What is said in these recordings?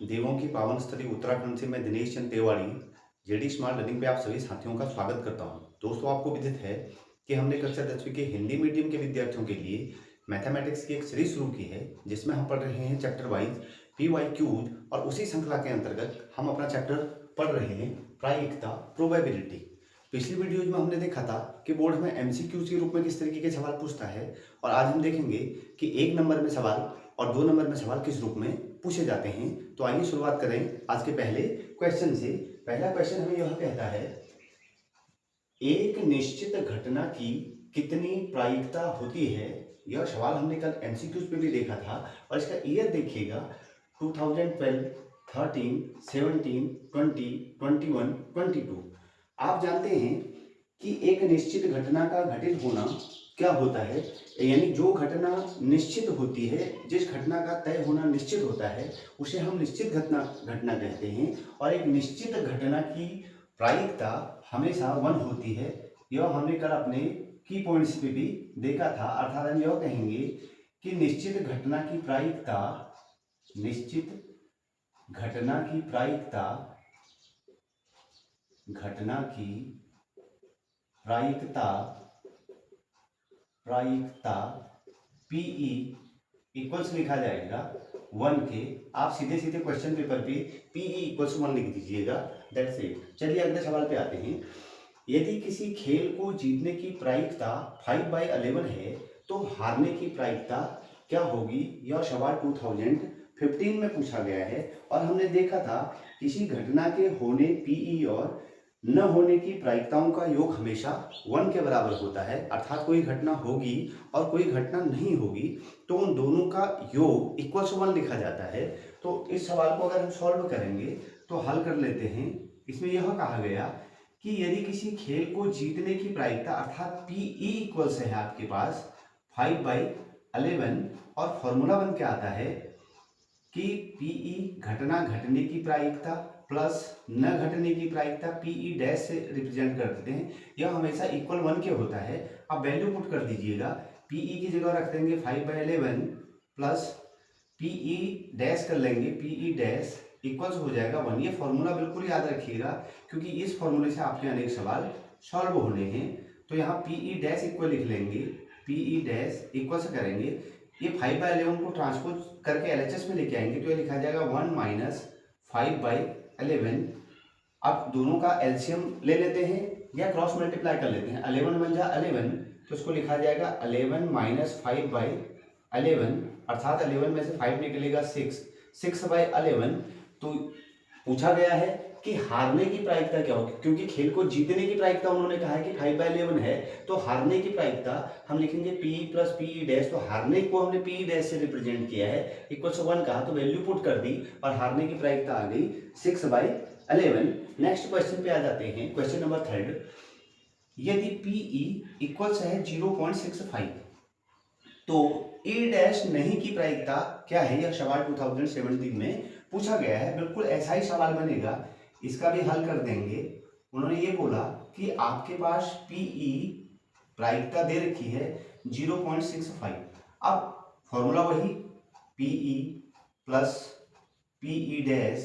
देवों की पावन स्थली उत्तराखंड से मैं Dinesh Chand Tiwari JD smart learning पे आप सभी साथियों का स्वागत करता हूं। दोस्तों, आपको विदित है कि हमने कक्षा 10वीं के हिंदी मीडियम के विद्यार्थियों के लिए मैथमेटिक्स की एक सीरीज शुरू की है, जिसमें हम पढ़ रहे हैं चैप्टर वाइज PYQs। और उसी श्रृंखला के अंतर्गत हम अपना चैप्टर पढ़ रहे हैं प्रायिकता, प्रोबेबिलिटी। पिछली वीडियोज में हमने देखा था कि बोर्ड हमें MCQs के रूप में किस तरीके के सवाल पूछता है, और आज हम देखेंगे कि 1 नंबर में सवाल और 2 नंबर में सवाल किस रूप में पूछे जाते हैं। तो आइए शुरुआत करें आज के पहले क्वेश्चन से। पहला क्वेश्चन हमें यह कहता है, एक निश्चित घटना की कितनी प्रायिकता होती है। यह सवाल हमने कल MCQs पे भी देखा था, और इसका ईयर देखिएगा 2012, 13, 17, 20, 21, 22। आप जानते हैं कि एक निश्चित घटना का घटित होना क्या होता है, यानी जो घटना निश्चित होती है, जिस घटना का तय होना निश्चित होता है, उसे हम निश्चित घटना कहते हैं। और एक निश्चित घटना की प्रायिकता हमेशा 1 होती है। यह हमने कल अपने की पॉइंट्स पे भी देखा था। अर्थात हम यह कहेंगे कि निश्चित घटना की प्रायिकता PE इक्वल्स लिखा जाएगा 1 के। आप सीधे सीधे क्वेश्चन पेपर पे PE इक्वल्स 1 लिख दीजिएगा, दैट्स इट। चलिए अगले सवाल पे आते हैं। यदि किसी खेल को जीतने की प्रायिकता 5/11 है, तो हारने की प्रायिकता क्या होगी। यह सवाल 2015 में पूछा गया है, और हमने देखा था किसी घटना के होने PE और न होने की प्रायिकताओं का योग हमेशा 1 के बराबर होता है। अर्थात कोई घटना होगी और कोई घटना नहीं होगी, तो उन दोनों का योग इक्वल्स 1 लिखा जाता है। तो इस सवाल को अगर हम सॉल्व करेंगे तो हल कर लेते हैं। इसमें यह कहा गया कि यदि किसी खेल को जीतने की प्रायिकता अर्थात PE इक्वल्स है आपके पास 5/11, और फॉर्मूला बन के आता है कि PE घटना घटने की प्रायिकता प्लस न घटने की प्रायिकता PE डैश से रिप्रेजेंट कर देते हैं। यह हमेशा इक्वल 1 के होता है। अब वैल्यू पुट कर दीजिएगा। PE की जगह रख देंगे 5/11 प्लस PE डैश कर लेंगे, PE डैश इक्वल्स हो जाएगा 1। ये फॉर्मूला बिल्कुल याद रखिएगा, क्योंकि इस फॉर्मूले से आपके अनेक सवाल सॉल्व होने हैं। तो यहाँ PE डैश इक्वल लिख लेंगे, PE डैश इक्वल से करेंगे, ये 5/11 को ट्रांसपोज करके LHS में लेके आएंगे, तो ये लिखा जाएगा 1 माइनस 5/11। अब दोनों का एलसीएम ले लेते हैं या क्रॉस मल्टीप्लाई कर लेते हैं। 11 बन जा 11, तो इसको लिखा जाएगा 11 माइनस 5/11, अर्थात 11 में से 5 निकलेगा 6/11। तो पूछा गया है कि हारने की प्रायिकता क्या होगी, क्योंकि खेल को जीतने की प्रायिकता उन्होंने कहा है कि 5/11 है, तो हारने की प्रायिकता हम लिखेंगे PE प्लस PE डैश। तो हारने को हमने PE डैश से रिप्रेजेंट किया है, इक्वल्स 1 कहा, तो वैल्यू पुट कर दी और हारने की प्रायिकता आ गई 6/11। नेक्स्ट क्वेश्चन पे आ जाते हैं, क्वेश्चन नंबर 3। यदि PE इक्वल्स है 0.65, तो E डैश नहीं की प्रायिकता क्या है। यह सवाल 2017 में पूछा गया है। बिल्कुल ऐसा ही सवाल बनेगा, इसका भी हल कर देंगे। उन्होंने ये बोला कि आपके पास PE प्रायिकता दे रखी है 0.65। अब फॉर्मूला वही, PE plus PE dash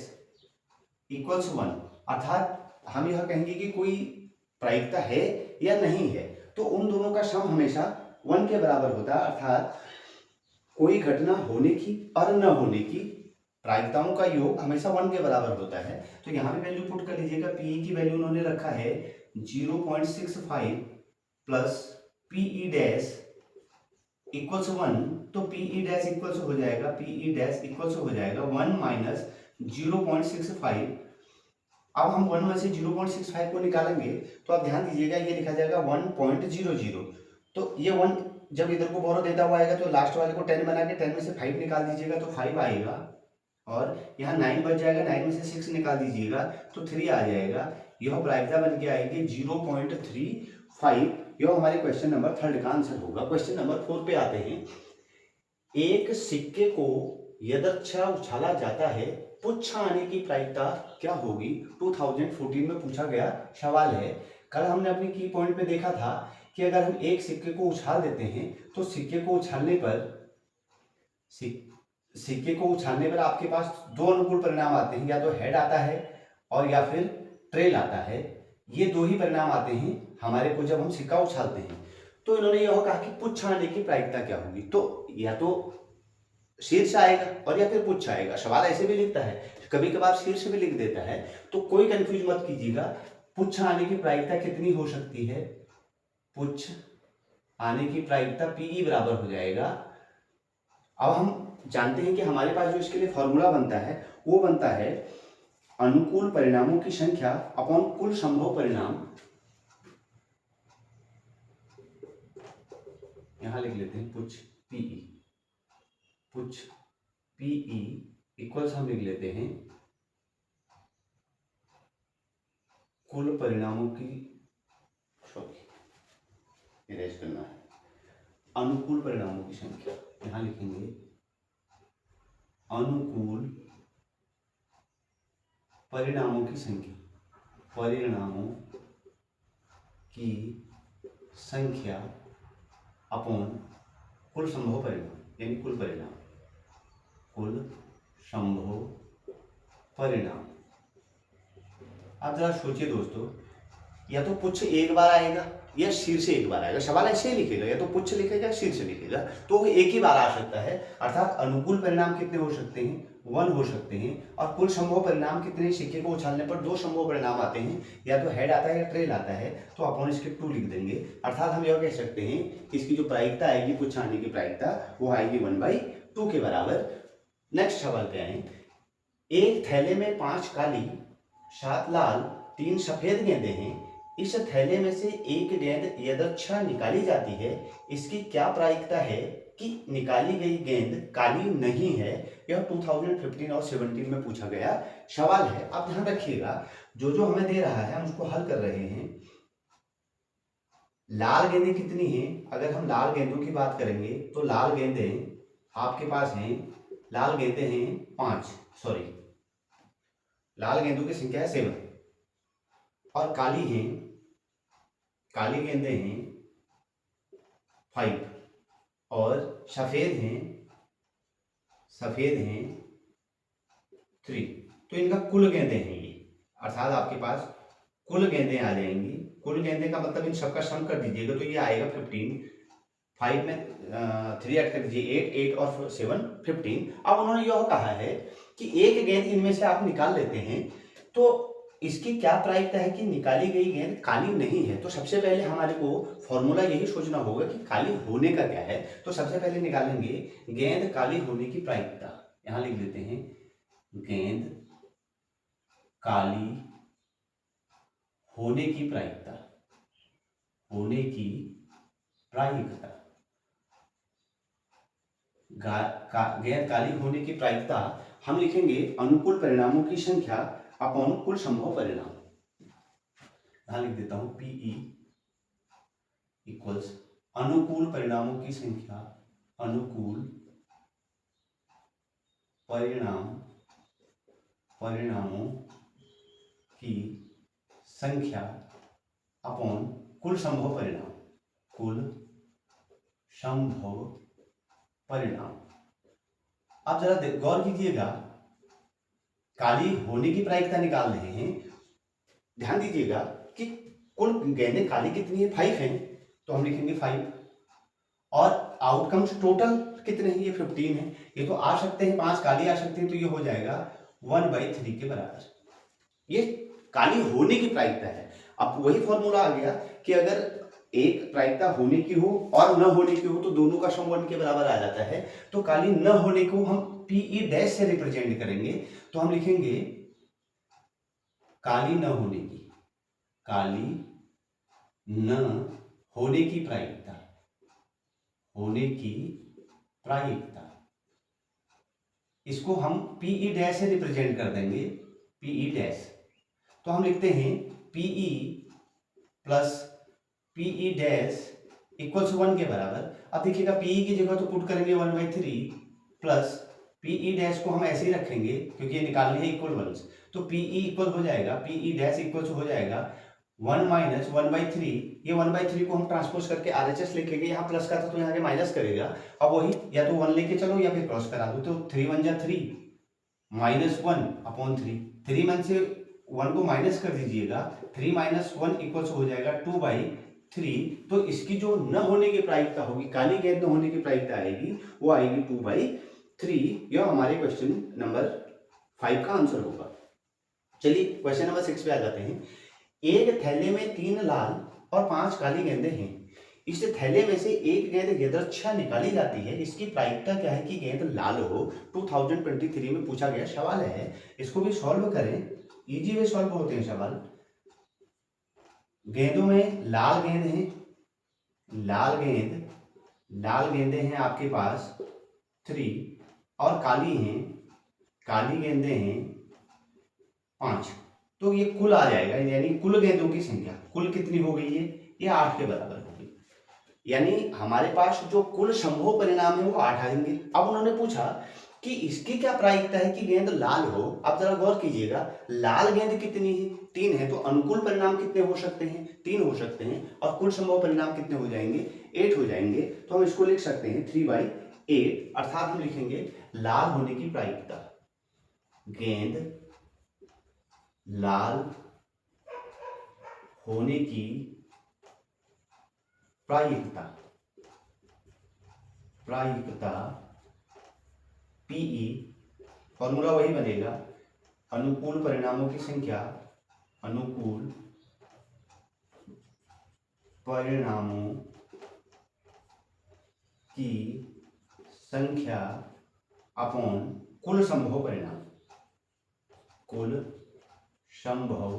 equals 1। अर्थात हम यह कहेंगे कि कोई प्रायिकता है या नहीं है, तो उन दोनों का सम हमेशा 1 के बराबर होता है। अर्थात कोई घटना होने की और न होने की प्रायिकताओं का योग हमेशा 1 के बराबर होता है। तो यहाँ पे वैल्यू पुट कर लीजिएगा। PE की वैल्यू उन्होंने रखा है 0.65 प्लस PE डैश इक्वल्स 1, तो PE डैश इक्वल्स हो जाएगा, PE डैश इक्वल्स हो जाएगा 1 माइनस 0.65। अब हम 1 में से 0.65 को निकालेंगे, तो आप ध्यान दीजिएगा, ये लिखा जाएगा 1.00। तो ये 1 जब इधर को बोरो देता हुआ आएगा, तो लास्ट वाले को 10 बना के 10 में से 5 निकाल दीजिएगा, तो 5 आएगा। और यहाँ 9 बच जाएगा, 9 में से 6 निकाल दीजिएगा, तो 3 आ जाएगा। यह प्रायिकता बन के आएगी 0.35। यह हमारे क्वेश्चन नंबर 3 का आंसर होगा। क्वेश्चन नंबर 4 पे आते हैं। एक सिक्के को यदृच्छा उछाला जाता है, पुच्छा आने की प्रायिकता क्या होगी। 2014 में पूछा गया सवाल है। कल हमने अपनी की पॉइंट पे देखा था कि अगर हम एक सिक्के को उछाल देते हैं, तो सिक्के को उछालने पर सिक्के को उछालने पर आपके पास दो अनुकूल परिणाम आते हैं, या तो हेड आता है और या फिर ट्रेल आता है। ये दो ही परिणाम आते हैं हमारे को जब हम सिक्का उछालते हैं। तो इन्होंने यह कहा कि पुच्छ आने की प्रायिकता क्या होगी, तो या तो शीर्ष आएगा और या फिर पुच्छ आएगा। सवाल ऐसे भी लिखता है, कभी कभार शीर्ष भी लिख देता है, तो कोई कंफ्यूज मत कीजिएगा। पुच्छ आने की प्रायिकता कितनी हो सकती है, पुच्छ आने की प्रायिकता पीई बराबर हो जाएगा। अब हम जानते हैं कि हमारे पास जो इसके लिए फॉर्मूला बनता है वो बनता है अनुकूल परिणामों की संख्या अपॉन कुल संभव परिणाम। यहां लिख लेते हैं पुच्छ पीई, पुच्छ पीई इक्वल्स हम लिख लेते हैं कुल परिणामों की, सॉरी इरेज करना है, अनुकूल परिणामों की संख्या। यहां लिखेंगे अनुकूल परिणामों की संख्या, परिणामों की संख्या अपॉन कुल संभव परिणाम, यानी कुल परिणाम, कुल संभव परिणाम। आप जरा सोचिए दोस्तों, या तो पुच्छ एक बार आएगा या शीर्ष एक बार आएगा। सवाल ऐसे ही लिखेगा, या तो पुच्छ लिखेगा या शीर्ष लिखेगा, तो वो एक ही बार आ सकता है। अर्थात अनुकूल परिणाम कितने हो सकते हैं, 1 हो सकते हैं। और कुल संभव परिणाम कितने, सिक्के को उछालने पर 2 संभव परिणाम आते हैं, या तो हेड आता है या ट्रेल आता है, तो अपॉन इसके 2 लिख देंगे। अर्थात हम यह कह सकते हैं इसकी जो प्रायिकता आएगी पुच्छ आने की प्रायिकता, वो आएगी 1/2 के बराबर। नेक्स्ट सवाल पे आए। एक थैले में 5 काली, 7 लाल, 3 सफेद गेंदें हैं। इस थैले में से एक गेंद यदृच्छा निकाली जाती है, इसकी क्या प्रायिकता है कि निकाली गई गेंद काली नहीं है। यह 2015 और 17 में पूछा गया सवाल है। आप ध्यान रखिएगा, जो जो हमें दे रहा है हम उसको हल कर रहे हैं। लाल गेंदें कितनी हैं, अगर हम लाल गेंदों की बात करेंगे तो लाल गेंदें आपके पास हैं, लाल गेंदें हैं 5, सॉरी लाल गेंदों की संख्या है 7, और काली हैं, काली गेंदें हैं 5, और सफेद हैं, सफेद हैं 3। तो इनका कुल गेंदें हैं ये, अर्थात आपके पास कुल गेंदें आ जाएंगी। कुल गेंदें का मतलब इन सबका सम कर दीजिएगा तो ये आएगा 15। 5 में 3 ऐड कर दीजिए, 8 और 7 15। अब उन्होंने यह कहा है कि एक गेंद इनमें से आप निकाल लेते हैं, तो इसकी क्या प्रायिकता है कि निकाली गई गेंद काली नहीं है। तो सबसे पहले हमारे को फॉर्मूला यही सोचना होगा कि काली होने का क्या है। तो सबसे पहले निकालेंगे गेंद काली होने की प्रायिकता। यहां लिख देते हैं गेंद काली होने की प्रायिकता, होने की प्रायिकता, गेंद काली होने की प्रायिकता हम लिखेंगे अनुकूल परिणामों की संख्या अपॉन कुल संभव परिणाम। यहां लिख देता हूं पीई इक्वल्स अनुकूल परिणामों की संख्या, अनुकूल परिणामों की संख्या अपॉन कुल संभव परिणाम, कुल संभव परिणाम। आप जरा गौर कीजिएगा, काली होने की प्रायिकता निकाल रहे हैं। ध्यान दीजिएगा कि कुल गेंदें काली कितनी है, 5 हैं, तो हम लिखेंगे 5। और आउटकम्स टोटल कितने हैं, ये 15 है। ये तो आ सकते हैं, 5 काली आ सकते हैं, तो ये हो जाएगा 1/3 के बराबर। ये काली होने की प्रायिकता है। अब वही फॉर्मूला आ गया कि अगर एक प्रायिकता होने की हो और न होने की हो तो दोनों का सम 1 के बराबर आ जाता है। तो काली न होने को हम पीई डैश से रिप्रेजेंट करेंगे, तो हम लिखेंगे काली न होने की, काली न होने की प्रायिकता, होने की प्रायिकता, इसको हम पीई डैश से रिप्रेजेंट कर देंगे, पीई डैश। तो हम लिखते हैं PE plus PE dash equals 1 के बराबर। अब देखिएगा पीई की जगह तो पुट करेंगे 1/3 प्लस पीई डैश को हम ऐसे ही रखेंगे क्योंकि ये निकालनी है इक्वल वंस। तो पीई इक्वल हो जाएगा, पीई डैश इक्वल हो जाएगा 1 माइनस 1/3, ये 1/3 को हम ट्रांसपोज करके RHS लिखेंगे, यहाँ प्लस का था तो यहाँ के माइनस करेगा। अब वही या तो 1 लेके चलो या फिर क्रॉस करा दो, तो 3 1 जा 3 माइनस 1/3, 3 में से 1 को माइनस कर दीजिएगा, 3 माइनस 1 इक्वल्स हो जाएगा 2/3। तो इसकी जो न होने की प्रायिकता होगी, काली गेंद न होने की प्रायिकता आएगी, वो आएगी 2/3। यह हमारे क्वेश्चन नंबर 5 का आंसर होगा। चलिए क्वेश्चन नंबर 6 पे आ जाते हैं। एक थैले में 3 लाल और 5 काली गेंदें हैं। इस थैले में से एक गेंद यदृच्छा निकाली जाती है, इसकी प्रायिकता क्या है कि गेंद लाल हो। 2023 में पूछा गया सवाल है, इसको भी सॉल्व करें, इजी वे सॉल्व होते हैं सवाल। गेंदों में लाल गेंद है, लाल गेंदें हैं आपके पास 3 और काली गेंदें हैं 5। तो ये कुल आ जाएगा, यानी कुल गेंदों की संख्या कुल कितनी हो गई है, ये 8 के बराबर होगी। यानी हमारे पास जो कुल संभव परिणाम है वो 8 आएंगे। अब उन्होंने पूछा कि इसकी क्या प्रायिकता है कि गेंद लाल हो। अब जरा गौर कीजिएगा, लाल गेंद कितनी है, 3 है, तो अनुकूल परिणाम कितने हो सकते हैं, 3 हो सकते हैं, और कुल संभव परिणाम कितने हो जाएंगे, 8 हो जाएंगे। तो हम इसको लिख सकते हैं 3/8, अर्थात हम लिखेंगे लाल होने की प्रायिकता, गेंद लाल होने की प्रायिकता PE, फॉर्मूला वही बनेगा, अनुकूल परिणामों की संख्या, अनुकूल परिणामों की संख्या अपॉन कुल संभव परिणाम, कुल संभव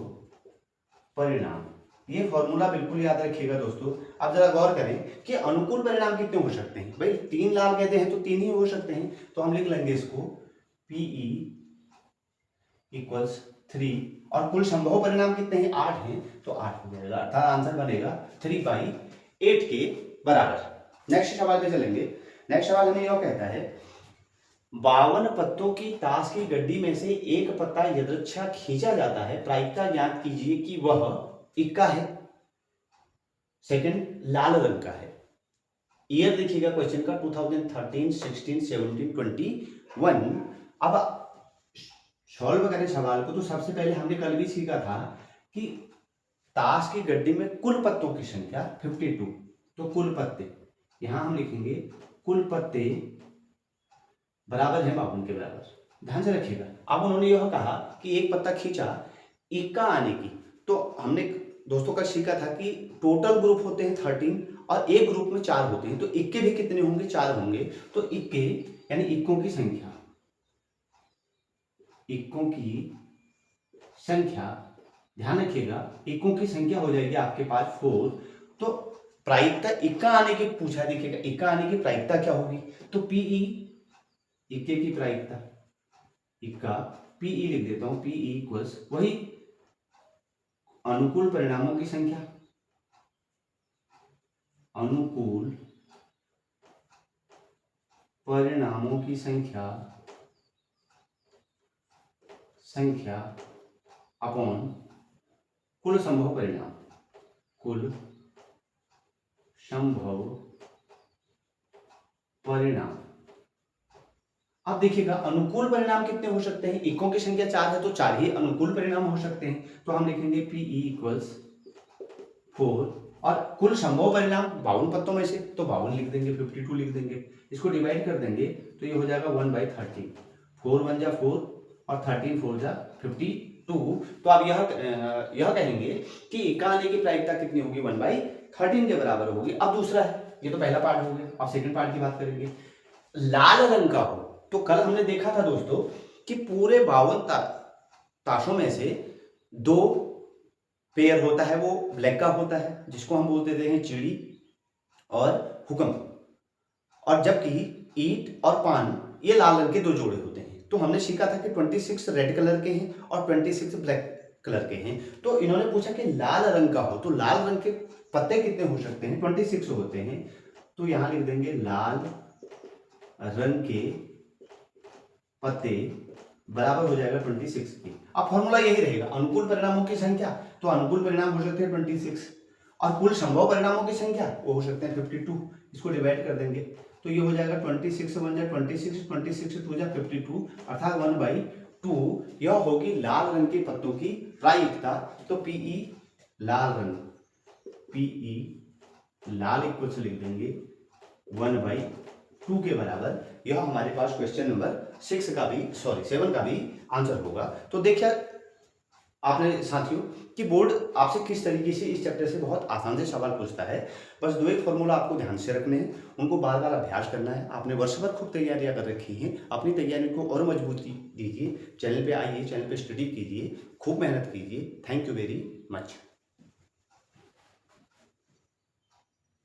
परिणाम। ये फॉर्मूला बिल्कुल याद रखिएगा दोस्तों। अब जरा गौर करें कि अनुकूल परिणाम कितने हो सकते हैं। भाई 3 लाल गेंदें हैं तो 3 ही हो सकते हैं, तो हम लिख लेंगे इसको PE इक्वल्स 3, और कुल संभव परिणाम कितने हैं, 8 हैं, तो 8 हो जाएगा, अर्थात आंसर बनेगा 3/8 के बराबर। नेक्स्ट सवाल पे चलेंगे। नेक्स्ट सवाल हमें यह कहता है, 52 पत्तों की ताश की गड्डी में से एक पत्ता यदृच्छा खींचा जाता है, प्रायिकता ज्ञात कीजिए कि वह इक्का है, सेकंड लाल रंग का है। ईयर देखिएगा क्वेश्चन का 2013, 16, 17, 21। अब सॉल्व करें सवाल को, तो सबसे पहले हमने कल भी सीखा था कि ताश की गड्डी में कुल पत्तों की संख्या 52, तो कुल पत्ते यहां हम लिखेंगे कुल पत्ते बराबर है 52 के बराबर, ध्यान से रखिएगा। अब उन्होंने यह कहा कि एक पत्ता खींचा इक्का आने की, तो हमने दोस्तों का सीखा था कि टोटल ग्रुप होते हैं 13 और एक ग्रुप में 4 होते हैं, तो इक्के भी कितने होंगे, 4 होंगे। तो इक्के यानी इक्कों की संख्या, ध्यान रखिएगा, इक्कों की संख्या हो जाएगी आपके पास 4। तो प्रायिकता इक्का आने की पूछा, देखिएगा इक्का आने की प्रायिकता क्या होगी, तो PE इक्के की प्रायिकता, इक्का PE लिख देता हूं, PE इक्वल्स वही अनुकूल परिणामों की संख्या, अनुकूल परिणामों की संख्या अपॉन कुल संभव परिणाम, कुल संभव परिणाम। अब देखिएगा अनुकूल परिणाम कितने हो सकते हैं, इक्कों की संख्या 4 है, तो 4 ही अनुकूल परिणाम हो सकते हैं। तो हम लिखेंगे PE इक्वल्स 4, और कुल संभव परिणाम 52 पत्तों में से, तो 52 लिख देंगे, 52 लिख देंगे, इसको डिवाइड कर देंगे तो ये हो जाएगा 1/13, 4 1 जा 4 और 13 4 जा 52। तो आप यह कहेंगे कि इक्का आने की प्रायिकता कितनी होगी, 1/13 के बराबर होगी। अब दूसरा है, ये तो पहला पार्ट हो गया, अब सेकंड पार्ट की बात करेंगे। लाल रंग का हो, तो कल हमने देखा था दोस्तों कि पूरे 52 ताशों में से 2 पेयर होता है, वो ब्लैक का होता है, जिसको हम बोल देते हैं चिड़ी और हुक्म, और जबकि ईट और पान ये लाल रंग के 2 जोड़े होते हैं। तो हमने सीखा था कि 26 रेड कलर के हैं और 26 ब्लैक कलर के हैं। तो इन्होंने पूछा कि लाल रंग का हो, तो लाल रंग के पत्ते कितने हो सकते हैं, 26 होते हैं। तो यहां लिख देंगे लाल रंग के पत्ते बराबर हो जाएगा 26 के। अब फॉर्मूला यही रहेगा, अनुकूल परिणामों की संख्या, तो अनुकूल परिणाम हो सकते हैं 26 और कुल संभव परिणामों की संख्या वो हो सकते हैं 52। इसको डिवाइड कर देंगे तो ये हो जाएगा 26 1 जा 26, 26 2 जा 52 अर्थात 1/2 यह होगी लाल रंग के पत्तों की प्रायिकता। तो पीई लाल रंग, पीई लाल इक्वल से लिख देंगे 1/2 के बराबर। यह हमारे पास क्वेश्चन नंबर 7 का भी आंसर होगा। तो देखिए आपने साथियों कि बोर्ड आपसे किस तरीके से इस चैप्टर से बहुत आसान से सवाल पूछता है। बस 2 एक फॉर्मूला आपको ध्यान से रखने हैं, उनको बार बार अभ्यास करना है। आपने वर्ष भर खूब तैयारियां कर रखी हैं, अपनी तैयारी को और मजबूती दीजिए। चैनल पे आइए, चैनल पे स्टडी कीजिए, खूब मेहनत कीजिए। Thank you very much.